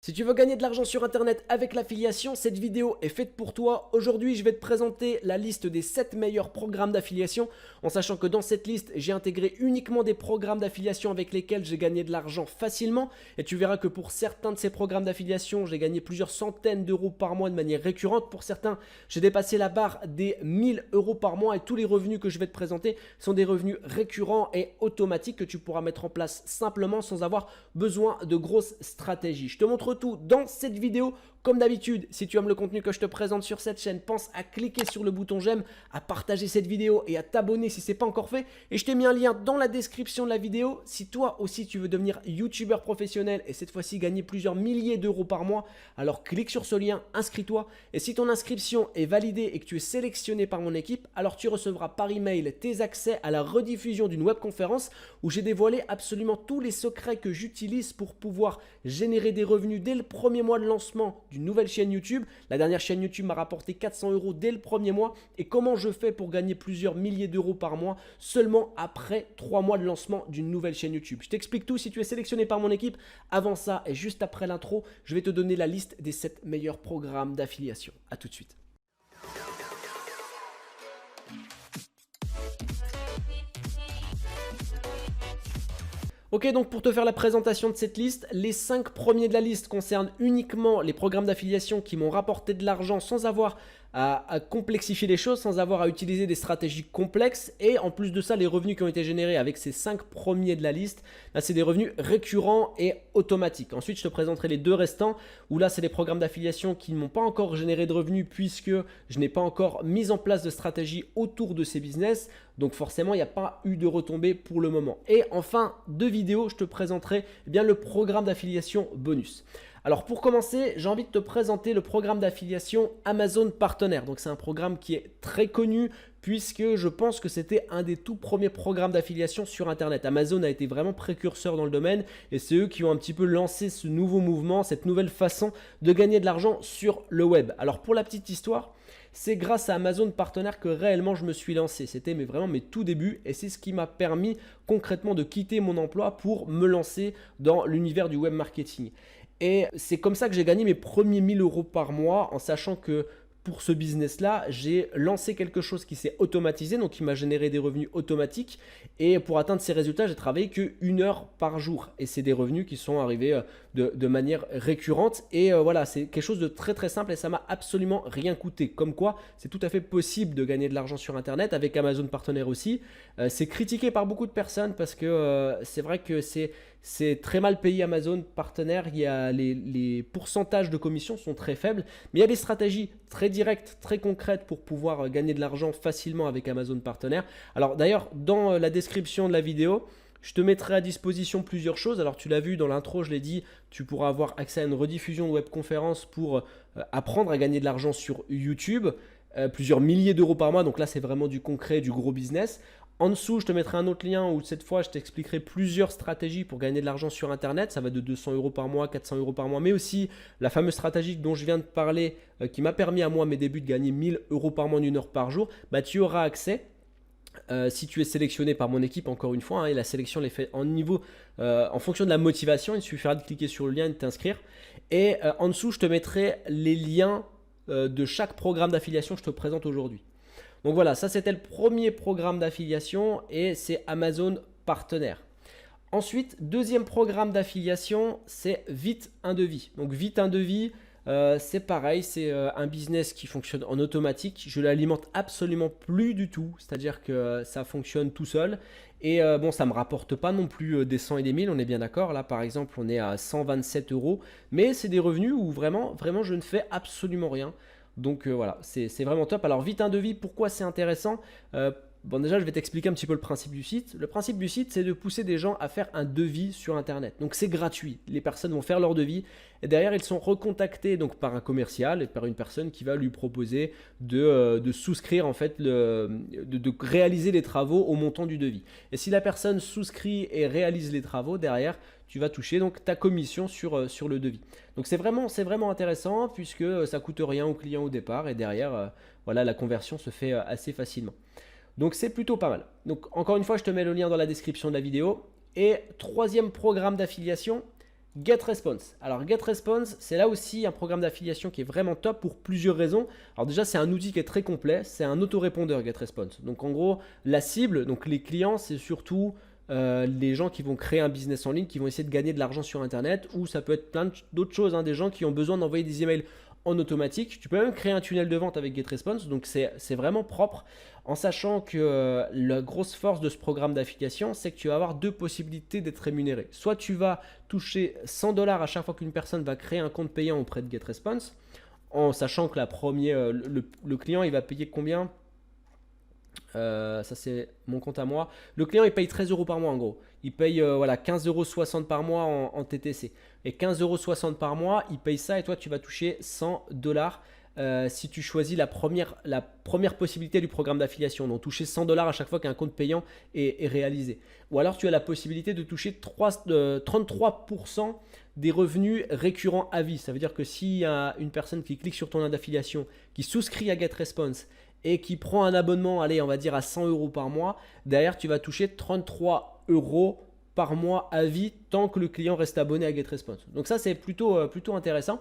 Si tu veux gagner de l'argent sur internet avec l'affiliation, cette vidéo est faite pour toi. Aujourd'hui, je vais te présenter la liste des 7 meilleurs programmes d'affiliation, en sachant que dans cette liste, j'ai intégré uniquement des programmes d'affiliation avec lesquels j'ai gagné de l'argent facilement. Et tu verras que pour certains de ces programmes d'affiliation, j'ai gagné plusieurs centaines d'euros par mois de manière récurrente. Pour certains, j'ai dépassé la barre des 1000 euros par mois et tous les revenus que je vais te présenter sont des revenus récurrents et automatiques que tu pourras mettre en place simplement sans avoir besoin de grosses stratégies. Je te montre tout dans cette vidéo. Comme d'habitude, si tu aimes le contenu que je te présente sur cette chaîne, pense à cliquer sur le bouton j'aime, à partager cette vidéo et à t'abonner si ce n'est pas encore fait. Et je t'ai mis un lien dans la description de la vidéo. Si toi aussi tu veux devenir youtubeur professionnel et cette fois-ci gagner plusieurs milliers d'euros par mois, alors clique sur ce lien, inscris-toi. Et si ton inscription est validée et que tu es sélectionné par mon équipe, alors tu recevras par email tes accès à la rediffusion d'une webconférence où j'ai dévoilé absolument tous les secrets que j'utilise pour pouvoir générer des revenus dès le premier mois de lancement d'une nouvelle chaîne YouTube. La dernière chaîne YouTube m'a rapporté 400 euros dès le premier mois. Et comment je fais pour gagner plusieurs milliers d'euros par mois seulement après 3 mois de lancement d'une nouvelle chaîne YouTube. Je t'explique tout si tu es sélectionné par mon équipe. Avant ça et juste après l'intro, je vais te donner la liste des 7 meilleurs programmes d'affiliation. A tout de suite. Ok, donc pour te faire la présentation de cette liste, les 5 premiers de la liste concernent uniquement les programmes d'affiliation qui m'ont rapporté de l'argent sans avoir à complexifier les choses, sans avoir à utiliser des stratégies complexes. Et en plus de ça, les revenus qui ont été générés avec ces 5 premiers de la liste, là c'est des revenus récurrents et automatiques. Ensuite, je te présenterai les 2 restants, où là c'est des programmes d'affiliation qui ne m'ont pas encore généré de revenus puisque je n'ai pas encore mis en place de stratégie autour de ces business. Donc forcément, il n'y a pas eu de retombées pour le moment. Et enfin, 2 vidéos, je te présenterai bien le programme d'affiliation bonus. Alors pour commencer, j'ai envie de te présenter le programme d'affiliation Amazon Partenaire. Donc c'est un programme qui est très connu puisque je pense que c'était un des tout premiers programmes d'affiliation sur Internet. Amazon a été vraiment précurseur dans le domaine et c'est eux qui ont un petit peu lancé ce nouveau mouvement, cette nouvelle façon de gagner de l'argent sur le web. Alors pour la petite histoire, c'est grâce à Amazon Partenaire que réellement je me suis lancé. C'était vraiment mes tout débuts et c'est ce qui m'a permis concrètement de quitter mon emploi pour me lancer dans l'univers du web marketing. Et c'est comme ça que j'ai gagné mes premiers 1000 euros par mois en sachant que pour ce business-là, j'ai lancé quelque chose qui s'est automatisé, donc qui m'a généré des revenus automatiques. Et pour atteindre ces résultats, j'ai travaillé que 1 heure par jour. Et c'est des revenus qui sont arrivés de manière récurrente. Et voilà, c'est quelque chose de très très simple et ça m'a absolument rien coûté. Comme quoi, c'est tout à fait possible de gagner de l'argent sur Internet avec Amazon Partenaire aussi. C'est critiqué par beaucoup de personnes parce que c'est vrai que c'est très mal payé Amazon Partenaire. Il y a les pourcentages de commission sont très faibles, mais il y a des stratégies très directes, très concrètes pour pouvoir gagner de l'argent facilement avec Amazon Partenaire. Alors d'ailleurs, dans la description de la vidéo, je te mettrai à disposition plusieurs choses. Alors tu l'as vu dans l'intro, je l'ai dit, tu pourras avoir accès à une rediffusion de webconférence pour apprendre à gagner de l'argent sur YouTube. Plusieurs milliers d'euros par mois, donc là c'est vraiment du concret, du gros business. En dessous, je te mettrai un autre lien où cette fois, je t'expliquerai plusieurs stratégies pour gagner de l'argent sur Internet. Ça va de 200 euros par mois, 400 euros par mois, mais aussi la fameuse stratégie dont je viens de parler qui m'a permis à moi, à mes débuts, de gagner 1000 euros par mois en 1 heure par jour. Bah, tu auras accès. Si tu es sélectionné par mon équipe, encore une fois, et la sélection est faite en fonction de la motivation, il suffira de cliquer sur le lien et de t'inscrire. Et en dessous, je te mettrai les liens de chaque programme d'affiliation que je te présente aujourd'hui. Donc voilà, ça c'était le premier programme d'affiliation et c'est Amazon Partenaire. Ensuite, deuxième programme d'affiliation, c'est Vite un devis. Donc Vite un devis, c'est pareil, c'est un business qui fonctionne en automatique. Je l'alimente absolument plus du tout, c'est-à-dire que ça fonctionne tout seul. Et bon, ça ne me rapporte pas non plus des 100 et des 1000, on est bien d'accord. Là, par exemple, on est à 127 euros. Mais c'est des revenus où vraiment, je ne fais absolument rien. Donc voilà, c'est vraiment top. Alors Vite un devis, pourquoi c'est intéressant? Bon, déjà, je vais t'expliquer un petit peu le principe du site. Le principe du site, c'est de pousser des gens à faire un devis sur Internet. Donc, c'est gratuit. Les personnes vont faire leur devis et derrière, ils sont recontactés donc, par un commercial et par une personne qui va lui proposer de souscrire, en fait, de réaliser les travaux au montant du devis. Et si la personne souscrit et réalise les travaux, derrière, tu vas toucher donc ta commission sur le devis. Donc, c'est vraiment intéressant puisque ça ne coûte rien au client au départ et derrière, voilà, la conversion se fait assez facilement. Donc c'est plutôt pas mal. Donc encore une fois, je te mets le lien dans la description de la vidéo. Et troisième programme d'affiliation, GetResponse. Alors GetResponse, c'est là aussi un programme d'affiliation qui est vraiment top pour plusieurs raisons. Alors déjà, c'est un outil qui est très complet, c'est un autorépondeur GetResponse. Donc en gros, la cible, donc les clients, c'est surtout les gens qui vont créer un business en ligne, qui vont essayer de gagner de l'argent sur Internet, ou ça peut être plein d'autres choses, hein, des gens qui ont besoin d'envoyer des emails en automatique. Tu peux même créer un tunnel de vente avec GetResponse, donc c'est vraiment propre, en sachant que la grosse force de ce programme d'affiliation, c'est que tu vas avoir deux possibilités d'être rémunéré. Soit tu vas toucher 100 $ à chaque fois qu'une personne va créer un compte payant auprès de GetResponse, en sachant que le client il va payer combien? Ça c'est mon compte à moi. Le client il paye 13 € par mois en gros. Il paye voilà, 15,60 € par mois en TTC. Et 15,60 € par mois, il paye ça et toi tu vas toucher 100 $ si tu choisis la première possibilité du programme d'affiliation. Donc toucher 100 $ à chaque fois qu'un compte payant est réalisé. Ou alors tu as la possibilité de toucher 33% des revenus récurrents à vie. Ça veut dire que s'il y a une personne qui clique sur ton lien d'affiliation, qui souscrit à GetResponse et qui prend un abonnement, allez, on va dire à 100 € par mois, derrière tu vas toucher 33 € par mois à vie tant que le client reste abonné à GetResponse. Donc ça c'est plutôt intéressant.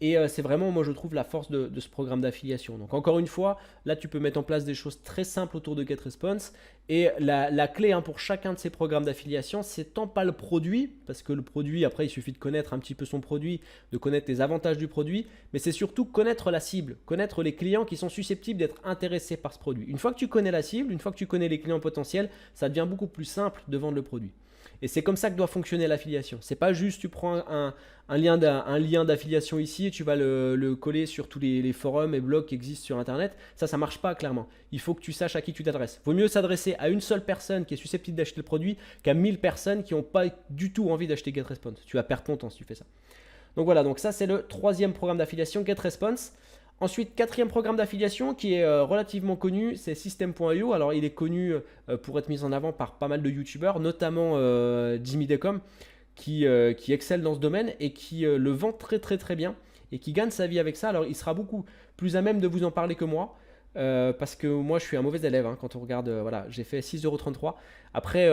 Et c'est vraiment, moi je trouve, la force de ce programme d'affiliation. Donc encore une fois, là tu peux mettre en place des choses très simples autour de GetResponse. Et la clé pour chacun de ces programmes d'affiliation, c'est tant pas le produit, parce que le produit, après il suffit de connaître un petit peu son produit, de connaître les avantages du produit, mais c'est surtout connaître la cible, connaître les clients qui sont susceptibles d'être intéressés par ce produit. Une fois que tu connais la cible, une fois que tu connais les clients potentiels, ça devient beaucoup plus simple de vendre le produit. Et c'est comme ça que doit fonctionner l'affiliation. C'est pas juste tu prends un lien d'affiliation ici et tu vas le coller sur tous les forums et blogs qui existent sur Internet. Ça marche pas clairement. Il faut que tu saches à qui tu t'adresses. Vaut mieux s'adresser à une seule personne qui est susceptible d'acheter le produit qu'à 1000 personnes qui n'ont pas du tout envie d'acheter GetResponse. Tu vas perdre ton temps si tu fais ça. Donc voilà, donc ça c'est le troisième programme d'affiliation, GetResponse. Ensuite, quatrième programme d'affiliation qui est relativement connu, c'est System.io. Alors, il est connu pour être mis en avant par pas mal de youtubeurs, notamment Jimmy Decom, qui excelle dans ce domaine et qui le vend très très très bien et qui gagne sa vie avec ça. Alors, il sera beaucoup plus à même de vous en parler que moi. Parce que moi je suis un mauvais élève quand on regarde, voilà, j'ai fait 6,33 €. Après,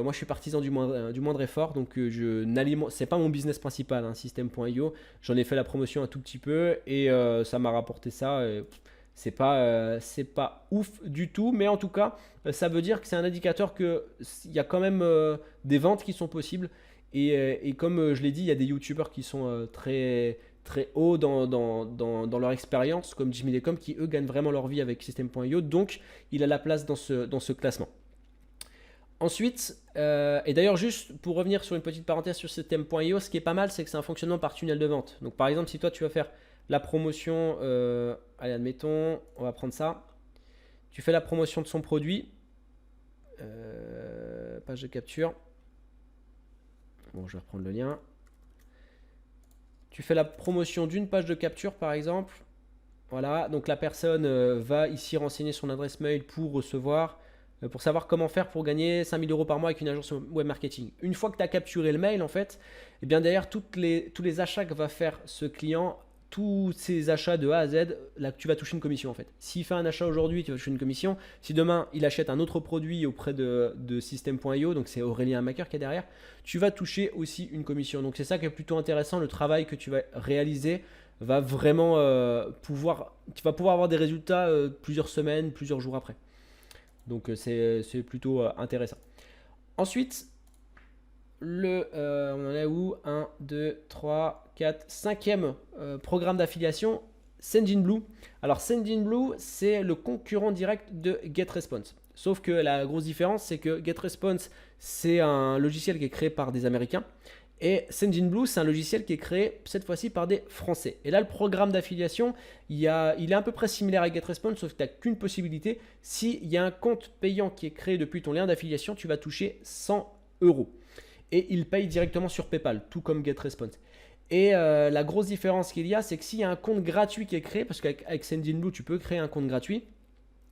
moi je suis partisan du moindre effort, donc c'est pas mon business principal, System.io. J'en ai fait la promotion un tout petit peu et ça m'a rapporté ça. C'est pas ouf du tout, mais en tout cas, ça veut dire que c'est un indicateur qu'il y a quand même des ventes qui sont possibles. Et comme je l'ai dit, il y a des youtubeurs qui sont très haut dans leur expérience, comme Jimmy Decom, qui eux gagnent vraiment leur vie avec System.io, donc il a la place dans ce classement. Ensuite, et d'ailleurs juste pour revenir sur une petite parenthèse sur System.io, ce qui est pas mal, c'est que c'est un fonctionnement par tunnel de vente. Donc par exemple, si toi tu vas faire la promotion, allez admettons, on va prendre ça, tu fais la promotion de son produit, page de capture, bon je vais reprendre le lien. Tu fais la promotion d'une page de capture par exemple. Voilà, donc la personne va ici renseigner son adresse mail pour recevoir, pour savoir comment faire pour gagner 5000 € par mois avec une agence web marketing. Une fois que tu as capturé le mail en fait, et bien derrière tous les achats que va faire ce client, tous ces achats de A à Z, là tu vas toucher une commission en fait. S'il fait un achat aujourd'hui, tu vas toucher une commission. Si demain il achète un autre produit auprès de System.io, donc c'est Aurélien Maker qui est derrière, tu vas toucher aussi une commission. Donc c'est ça qui est plutôt intéressant, le travail que tu vas réaliser va vraiment tu vas pouvoir avoir des résultats plusieurs semaines, plusieurs jours après. Donc c'est plutôt intéressant. Ensuite, on en est où 1, 2, 3, 4, 5e programme d'affiliation, Sendinblue. Alors Sendinblue, c'est le concurrent direct de GetResponse. Sauf que la grosse différence, c'est que GetResponse, c'est un logiciel qui est créé par des Américains. Et Sendinblue, c'est un logiciel qui est créé cette fois-ci par des Français. Et là, le programme d'affiliation, il est à peu près similaire à GetResponse, sauf que tu n'as qu'une possibilité. S'il y a un compte payant qui est créé depuis ton lien d'affiliation, tu vas toucher 100 €. Et il paye directement sur PayPal, tout comme GetResponse. Et la grosse différence qu'il y a, c'est que s'il y a un compte gratuit qui est créé, parce qu'avec Sendinblue, tu peux créer un compte gratuit,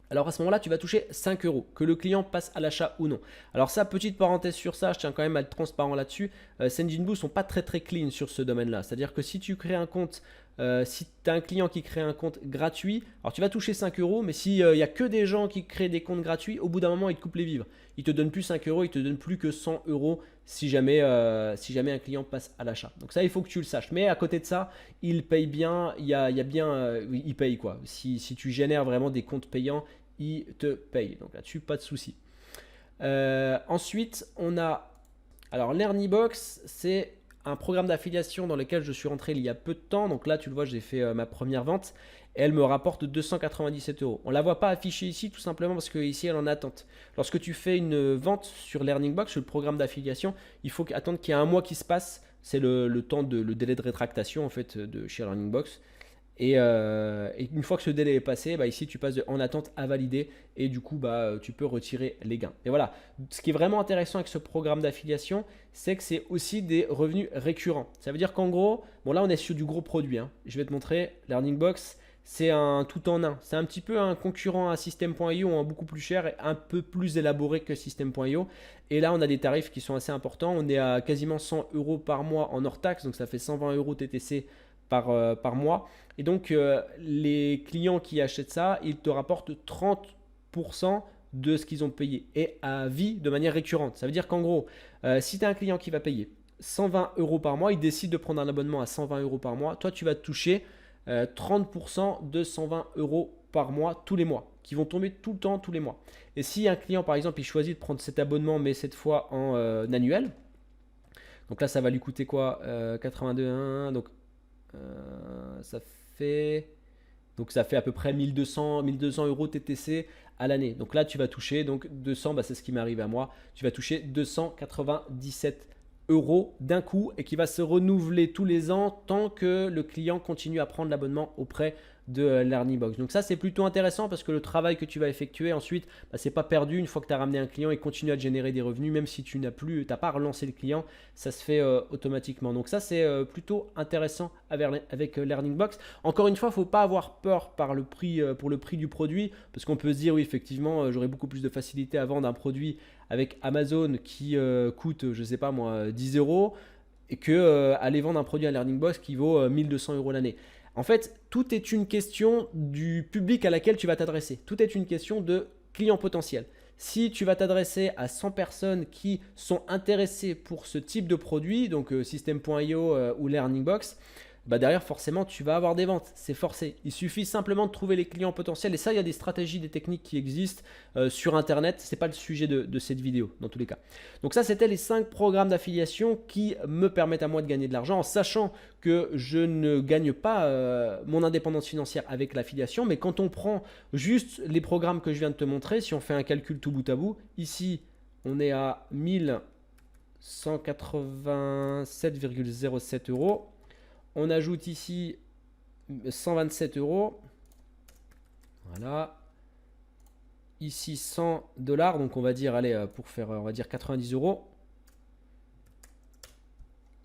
alors à ce moment-là, tu vas toucher 5 €, que le client passe à l'achat ou non. Alors ça, petite parenthèse sur ça, je tiens quand même à être transparent là-dessus. Sendinblue ne sont pas très clean sur ce domaine-là. C'est-à-dire que si tu crées un compte Si tu as un client qui crée un compte gratuit, alors tu vas toucher 5 euros, mais s'il n'y a que des gens qui créent des comptes gratuits, au bout d'un moment, ils te coupent les vivres. Ils te donnent plus 5 euros, ils te donnent plus que 100 euros si jamais un client passe à l'achat. Donc ça, il faut que tu le saches. Mais à côté de ça, ils payent bien, il y a bien, ils payent quoi. Si tu génères vraiment des comptes payants, ils te payent. Donc là-dessus, pas de souci. Ensuite, on a, alors l'Earnybox, c'est un programme d'affiliation dans lequel je suis rentré il y a peu de temps. Donc là, tu le vois, j'ai fait ma première vente et elle me rapporte 297 euros. On ne la voit pas affichée ici tout simplement parce qu'ici, elle est en attente. Lorsque tu fais une vente sur l'Earnybox, sur le programme d'affiliation, il faut attendre qu'il y ait un mois qui se passe. C'est le temps le délai de rétractation en fait de chez l'Earnybox. Et une fois que ce délai est passé, bah ici tu passes de en attente à valider et du coup bah, tu peux retirer les gains. Et voilà, ce qui est vraiment intéressant avec ce programme d'affiliation, c'est que c'est aussi des revenus récurrents. Ça veut dire qu'en gros, bon là on est sur du gros produit, hein. Je vais te montrer, l'Earnybox, c'est un tout en un. C'est un petit peu un concurrent à System.io, hein, beaucoup plus cher et un peu plus élaboré que System.io. Et là on a des tarifs qui sont assez importants. On est à quasiment 100 euros par mois en hors taxe, donc ça fait 120 euros TTC par mois. Et donc, les clients qui achètent ça, ils te rapportent 30% de ce qu'ils ont payé et à vie de manière récurrente. Ça veut dire qu'en gros, si tu as un client qui va payer 120 euros par mois, il décide de prendre un abonnement à 120 euros par mois, toi, tu vas toucher 30% de 120 euros par mois tous les mois, qui vont tomber tout le temps, tous les mois. Et si un client, par exemple, il choisit de prendre cet abonnement, mais cette fois en annuel, donc là, ça va lui coûter quoi 82,1, donc ça fait à peu près 1200 euros TTC à l'année. Donc là, tu vas toucher donc 200, bah, c'est ce qui m'est arrivé à moi. Tu vas toucher 297 euros d'un coup et qui va se renouveler tous les ans tant que le client continue à prendre l'abonnement auprès de l'Earnybox. Donc ça, c'est plutôt intéressant parce que le travail que tu vas effectuer ensuite, bah, c'est pas perdu une fois que tu as ramené un client et continue à te générer des revenus, même si tu n'as pas relancé le client, ça se fait automatiquement. Donc ça, c'est plutôt intéressant avec l'Earnybox. Encore une fois, il ne faut pas avoir peur pour le prix du produit parce qu'on peut se dire oui, effectivement, j'aurais beaucoup plus de facilité à vendre un produit avec Amazon qui coûte, je ne sais pas moi, 10 euros et que aller vendre un produit à l'Earnybox qui vaut 1200 euros l'année. En fait, tout est une question du public à laquelle tu vas t'adresser. Tout est une question de client potentiel. Si tu vas t'adresser à 100 personnes qui sont intéressées pour ce type de produit, donc System.io ou l'Earnybox, bah derrière forcément tu vas avoir des ventes, c'est forcé. Il suffit simplement de trouver les clients potentiels et ça il y a des stratégies, des techniques qui existent sur internet, c'est pas le sujet de cette vidéo dans tous les cas. Donc ça c'était les 5 programmes d'affiliation qui me permettent à moi de gagner de l'argent en sachant que je ne gagne pas mon indépendance financière avec l'affiliation, mais quand on prend juste les programmes que je viens de te montrer, si on fait un calcul tout bout à bout, ici on est à 1187,07 euros. On ajoute ici 127 euros. Voilà. Ici 100 $. Donc on va dire, allez, pour faire, on va dire 90 euros.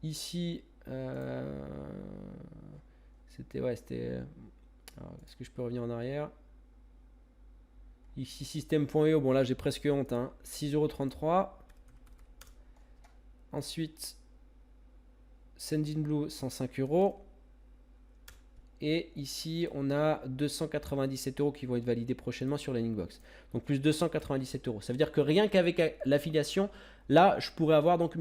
Ici, c'était, ouais, c'était. Est-ce que je peux revenir en arrière? Ici, System.io. Bon, là, j'ai presque honte. Hein. 6,33 €. Ensuite, Sendinblue, 105 euros. Et ici, on a 297 euros qui vont être validés prochainement sur l'Earnybox. Donc, plus 297 euros. Ça veut dire que rien qu'avec l'affiliation, là, je pourrais avoir donc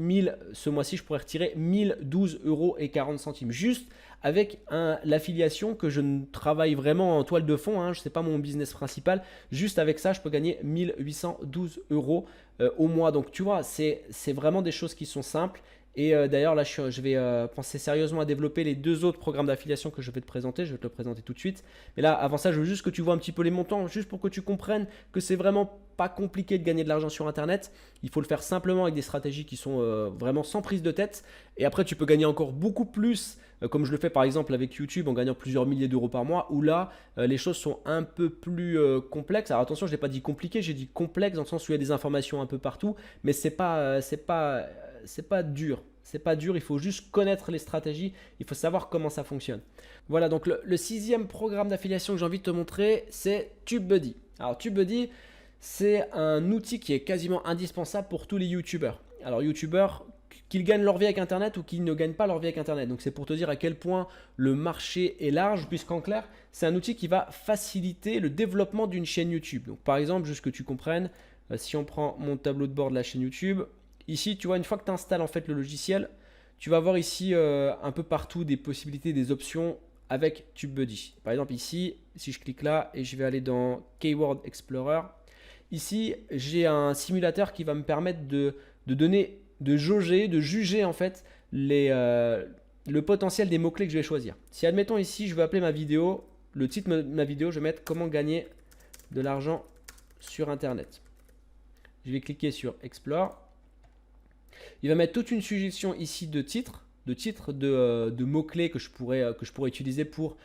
ce mois-ci, je pourrais retirer 1012 euros et 40 centimes. Juste avec l'affiliation que je ne travaille vraiment en toile de fond. Hein, je sais pas mon business principal. Juste avec ça, je peux gagner 1812 euros au mois. Donc, tu vois, c'est vraiment des choses qui sont simples. Et d'ailleurs, là, je vais penser sérieusement à développer les 2 autres programmes d'affiliation que je vais te présenter. Je vais te le présenter tout de suite. Mais là, avant ça, je veux juste que tu vois un petit peu les montants, juste pour que tu comprennes que c'est vraiment pas compliqué de gagner de l'argent sur Internet. Il faut le faire simplement avec des stratégies qui sont vraiment sans prise de tête. Et après, tu peux gagner encore beaucoup plus, comme je le fais par exemple avec YouTube en gagnant plusieurs milliers d'euros par mois, où là, les choses sont un peu plus complexes. Alors attention, je n'ai pas dit compliqué, j'ai dit complexe dans le sens où il y a des informations un peu partout, mais c'est pas dur. C'est pas dur, il faut juste connaître les stratégies, il faut savoir comment ça fonctionne. Voilà, donc le 6e programme d'affiliation que j'ai envie de te montrer, c'est TubeBuddy. Alors TubeBuddy, c'est un outil qui est quasiment indispensable pour tous les YouTubeurs. Alors YouTubeurs, qu'ils gagnent leur vie avec Internet ou qu'ils ne gagnent pas leur vie avec Internet. Donc c'est pour te dire à quel point le marché est large, puisqu'en clair, c'est un outil qui va faciliter le développement d'une chaîne YouTube. Donc par exemple, juste que tu comprennes, si on prend mon tableau de bord de la chaîne YouTube, ici tu vois, une fois que tu installes en fait le logiciel, tu vas voir ici un peu partout des possibilités, des options avec TubeBuddy. Par exemple ici, si je clique là et je vais aller dans Keyword Explorer, ici j'ai un simulateur qui va me permettre de donner, de jauger, de juger en fait le potentiel des mots-clés que je vais choisir. Si admettons ici je veux appeler ma vidéo, le titre de ma vidéo, je vais mettre comment gagner de l'argent sur Internet. Je vais cliquer sur Explore. Il va mettre toute une suggestion ici de titres, de mots-clés que je pourrais utiliser pour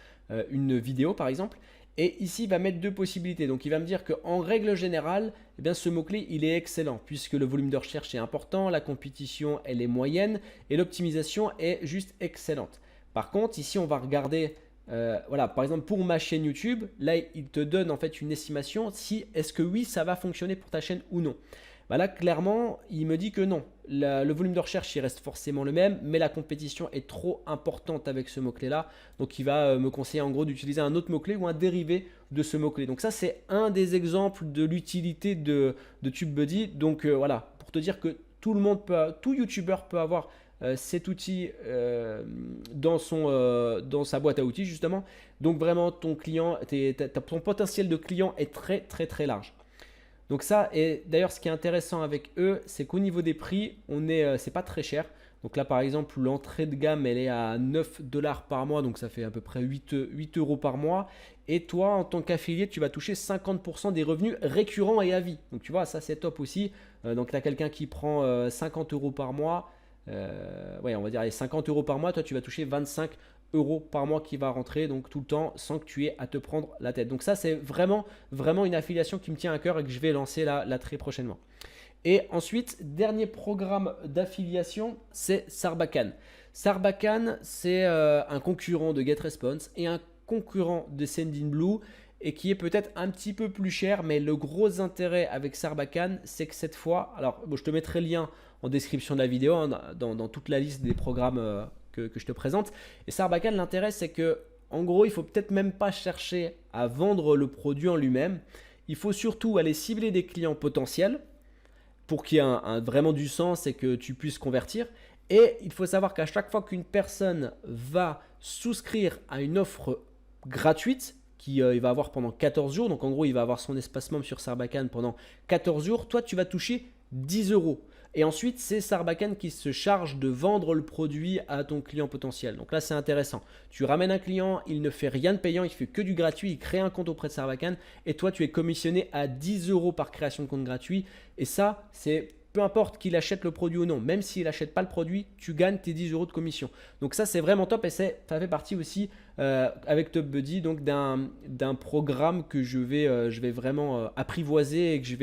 une vidéo par exemple. Et ici, il va mettre deux possibilités. Donc, il va me dire qu'en règle générale, eh bien, ce mot-clé, il est excellent puisque le volume de recherche est important, la compétition, elle est moyenne et l'optimisation est juste excellente. Par contre, ici, on va regarder, voilà, par exemple, pour ma chaîne YouTube, là, il te donne en fait une estimation si est-ce que oui, ça va fonctionner pour ta chaîne ou non. Bah là, clairement, il me dit que non. Le volume de recherche, il reste forcément le même, mais la compétition est trop importante avec ce mot-clé-là. Donc, il va me conseiller en gros d'utiliser un autre mot-clé ou un dérivé de ce mot-clé. Donc, ça, c'est un des exemples de l'utilité de TubeBuddy. Donc, voilà, pour te dire que tout YouTuber peut avoir cet outil dans sa boîte à outils, justement. Donc, vraiment, ton potentiel de client est très, très, très large. Donc ça, et d'ailleurs ce qui est intéressant avec eux, c'est qu'au niveau des prix, c'est pas très cher. Donc là par exemple, l'entrée de gamme, elle est à 9 $ par mois, donc ça fait à peu près 8 € par mois. Et toi, en tant qu'affilié, tu vas toucher 50% des revenus récurrents et à vie. Donc tu vois, ça c'est top aussi. Donc tu as quelqu'un qui prend 50 € par mois. Ouais, on va dire allez, 50 € par mois, toi tu vas toucher 25 € par mois qui va rentrer donc tout le temps sans que tu aies à te prendre la tête. Donc ça c'est vraiment une affiliation qui me tient à cœur et que je vais lancer là très prochainement. Et ensuite, dernier programme d'affiliation, c'est Sarbacane. Sarbacane, c'est un concurrent de GetResponse et un concurrent de Sendinblue et qui est peut-être un petit peu plus cher, mais le gros intérêt avec Sarbacane, c'est que cette fois, alors bon, je te mettrai le lien en description de la vidéo, hein, dans toute la liste des programmes que je te présente. Et Sarbacane, l'intérêt, c'est que en gros, il faut peut-être même pas chercher à vendre le produit en lui-même. Il faut surtout aller cibler des clients potentiels pour qu'il y ait vraiment du sens et que tu puisses convertir. Et il faut savoir qu'à chaque fois qu'une personne va souscrire à une offre gratuite, il va avoir pendant 14 jours, donc en gros, il va avoir son espace membre sur Sarbacane pendant 14 jours, toi, tu vas toucher 10 €. Et ensuite, c'est Sarbacane qui se charge de vendre le produit à ton client potentiel. Donc là, c'est intéressant. Tu ramènes un client, il ne fait rien de payant, il fait que du gratuit, il crée un compte auprès de Sarbacane et toi, tu es commissionné à 10 € par création de compte gratuit. Et ça, c'est peu importe qu'il achète le produit ou non, même s'il n'achète pas le produit, tu gagnes tes 10 € de commission. Donc ça, c'est vraiment top et ça fait partie aussi avec TubeBuddy donc d'un programme que je vais vraiment apprivoiser et que je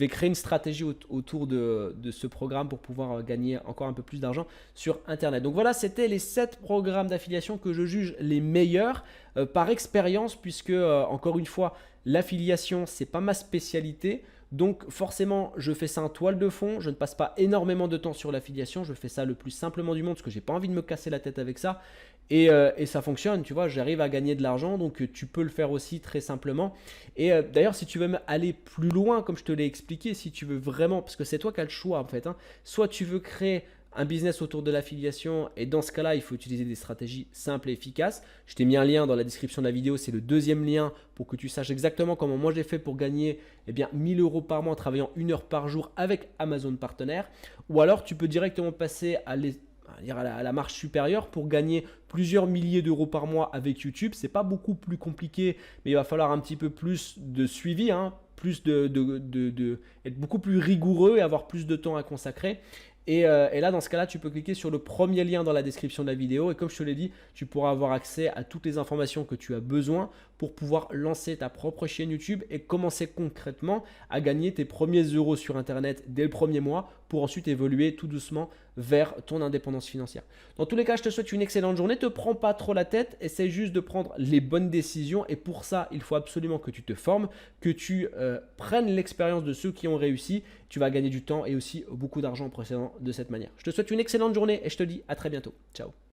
vais créer une stratégie autour de ce programme pour pouvoir gagner encore un peu plus d'argent sur Internet. Donc voilà, c'était les 7 programmes d'affiliation que je juge les meilleurs par expérience puisque encore une fois, l'affiliation, c'est pas ma spécialité. Donc forcément, je fais ça en toile de fond. Je ne passe pas énormément de temps sur l'affiliation. Je fais ça le plus simplement du monde parce que j'ai pas envie de me casser la tête avec ça. Et ça fonctionne, tu vois, j'arrive à gagner de l'argent. Donc tu peux le faire aussi très simplement. Et d'ailleurs, si tu veux aller plus loin, comme je te l'ai expliqué, si tu veux vraiment, parce que c'est toi qui as le choix en fait, hein, soit tu veux créer un business autour de l'affiliation et dans ce cas-là, il faut utiliser des stratégies simples et efficaces. Je t'ai mis un lien dans la description de la vidéo, c'est le deuxième lien pour que tu saches exactement comment moi j'ai fait pour gagner 1000 € par mois en travaillant 1 heure par jour avec Amazon Partenaire. Ou alors tu peux directement passer à la marche supérieure pour gagner plusieurs milliers d'euros par mois avec YouTube. C'est pas beaucoup plus compliqué, mais il va falloir un petit peu plus de suivi, hein, être beaucoup plus rigoureux et avoir plus de temps à consacrer. Et là, dans ce cas-là, tu peux cliquer sur le premier lien dans la description de la vidéo. Et comme je te l'ai dit, tu pourras avoir accès à toutes les informations que tu as besoin pour pouvoir lancer ta propre chaîne YouTube et commencer concrètement à gagner tes premiers euros sur Internet dès le premier mois pour ensuite évoluer tout doucement vers ton indépendance financière. Dans tous les cas, je te souhaite une excellente journée. Ne te prends pas trop la tête. Essaie juste de prendre les bonnes décisions. Et pour ça, il faut absolument que tu te formes, que tu prennes l'expérience de ceux qui ont réussi tu vas gagner du temps et aussi beaucoup d'argent en procédant de cette manière. Je te souhaite une excellente journée et je te dis à très bientôt. Ciao.